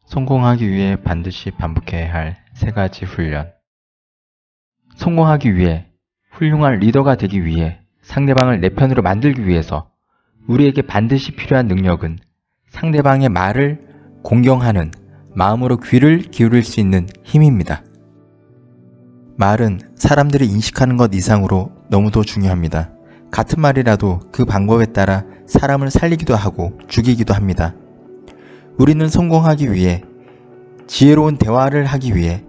성공하기 위해 반드시 반복해야 할 3가지 훈련. 성공하기 위해, 훌륭한 리더가 되기 위해, 상대방을 내 편으로 만들기 위해서 우리에게 반드시 필요한 능력은 상대방의 말을 공경하는 마음으로 귀를 기울일 수 있는 힘입니다. 말은 사람들이 인식하는 것 이상으로 너무도 중요합니다. 같은 말이라도 그 방법에 따라 사람을 살리기도 하고 죽이기도 합니다. 우리는 성공하기 위해, 지혜로운 대화를 하기 위해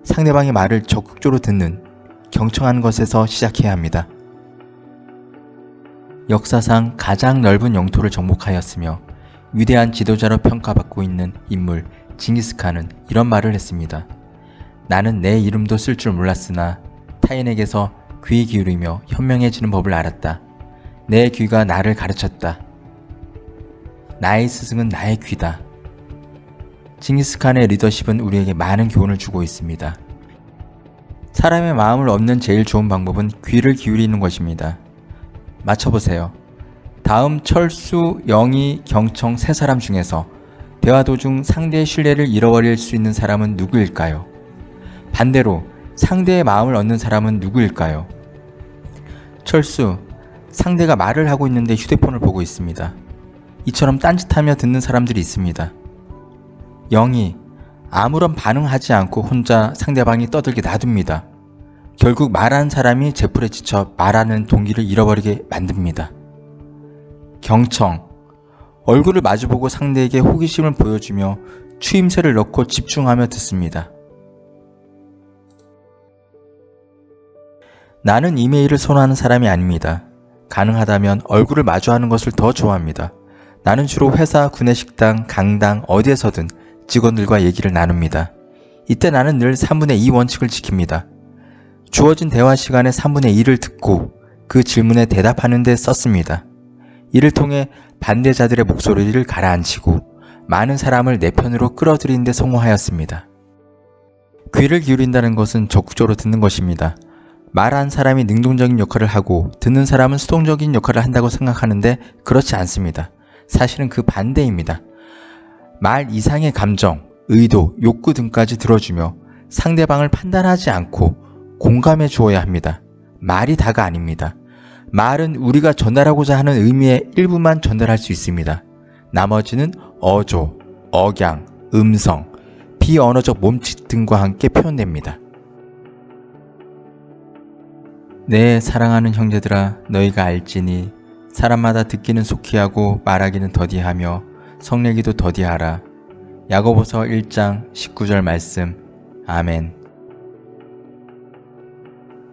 상대방의 말을 적극적으로 듣는, 경청하는 것에서 시작해야 합니다. 역사상 가장 넓은 영토를 정복하였으며 위대한 지도자로 평가받고 있는 인물 징기스칸은 이런 말을 했습니다. 나는 내 이름도 쓸 줄 몰랐으나 타인에게서 귀 기울이며 현명해지는 법을 알았다. 내 귀가 나를 가르쳤다. 나의 스승은 나의 귀다. 징기스칸의 리더십은 우리에게 많은 교훈을 주고 있습니다. 사람의 마음을 얻는 제일 좋은 방법은 귀를 기울이는 것입니다. 맞춰보세요. 다음 철수, 영희, 경청 3사람 중에서 대화 도중 상대의 신뢰를 잃어버릴 수 있는 사람은 누구일까요? 반대로 상대의 마음을 얻는 사람은 누구일까요? 철수, 상대가 말을 하고 있는데 휴대폰을 보고 있습니다. 이처럼 딴짓하며 듣는 사람들이 있습니다. 영희, 아무런 반응하지 않고 혼자 상대방이 떠들게 놔둡니다. 결국 말하는 사람이 제풀에 지쳐 말하는 동기를 잃어버리게 만듭니다. 경청, 얼굴을 마주보고 상대에게 호기심을 보여주며 추임새를 넣고 집중하며 듣습니다. 나는 이메일을 선호하는 사람이 아닙니다. 가능하다면 얼굴을 마주하는 것을 더 좋아합니다. 나는 주로 회사, 구내식당, 강당, 어디에서든 직원들과 얘기를 나눕니다. 이때 나는 늘 3분의 2 원칙을 지킵니다. 주어진 대화 시간의 3분의 1을 듣고 그 질문에 대답하는 데 썼습니다. 이를 통해 반대자들의 목소리를 가라앉히고 많은 사람을 내 편으로 끌어들이는 데 성공하였습니다. 귀를 기울인다는 것은 적극적으로 듣는 것입니다. 말하는 사람이 능동적인 역할을 하고 듣는 사람은 수동적인 역할을 한다고 생각하는데 그렇지 않습니다. 사실은 그 반대입니다. 말 이상의 감정, 의도, 욕구 등까지 들어주며 상대방을 판단하지 않고 공감해 주어야 합니다. 말이 다가 아닙니다. 말은 우리가 전달하고자 하는 의미의 일부만 전달할 수 있습니다. 나머지는 어조, 억양, 음성, 비언어적 몸짓 등과 함께 표현됩니다. 내 사랑하는 형제들아, 너희가 알지니 사람마다 듣기는 속히 하고 말하기는 더디하며 성내기도 더디하라. 야고보서 1장 19절 말씀. 아멘.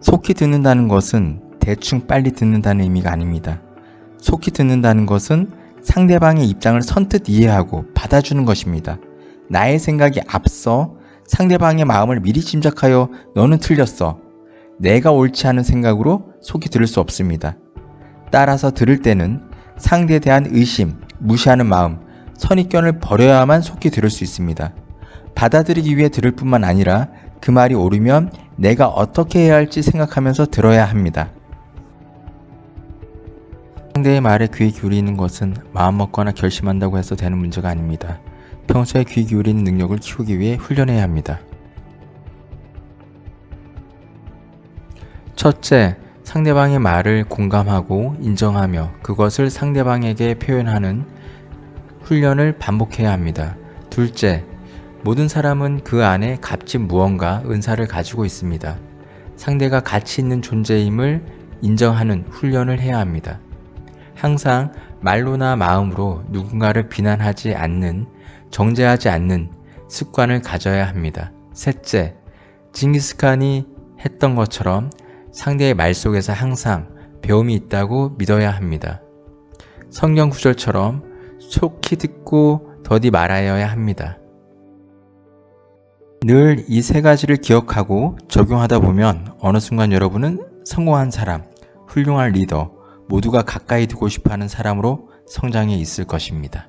속히 듣는다는 것은 대충 빨리 듣는다는 의미가 아닙니다. 속히 듣는다는 것은 상대방의 입장을 선뜻 이해하고 받아주는 것입니다. 나의 생각이 앞서 상대방의 마음을 미리 짐작하여 너는 틀렸어, 내가 옳지 않은 생각으로 속히 들을 수 없습니다. 따라서 들을 때는 상대에 대한 의심, 무시하는 마음, 선입견을 버려야만 속히 들을 수 있습니다. 받아들이기 위해 들을 뿐만 아니라 그 말이 옳으면 내가 어떻게 해야 할지 생각하면서 들어야 합니다. 상대의 말에 귀 기울이는 것은 마음먹거나 결심한다고 해서 되는 문제가 아닙니다. 평소에 귀 기울이는 능력을 키우기 위해 훈련해야 합니다. 첫째, 상대방의 말을 공감하고 인정하며 그것을 상대방에게 표현하는 훈련을 반복해야 합니다. 둘째, 모든 사람은 그 안에 값진 무언가, 은사를 가지고 있습니다. 상대가 가치 있는 존재임을 인정하는 훈련을 해야 합니다. 항상 말로나 마음으로 누군가를 비난하지 않는, 정죄하지 않는 습관을 가져야 합니다. 셋째, 징기스칸이 했던 것처럼 상대의 말 속에서 항상 배움이 있다고 믿어야 합니다. 성경 구절처럼 속히 듣고 더디 말하여야 합니다. 늘 이 3가지를 기억하고 적용하다 보면 어느 순간 여러분은 성공한 사람, 훌륭한 리더, 모두가 가까이 두고 싶어하는 사람으로 성장해 있을 것입니다.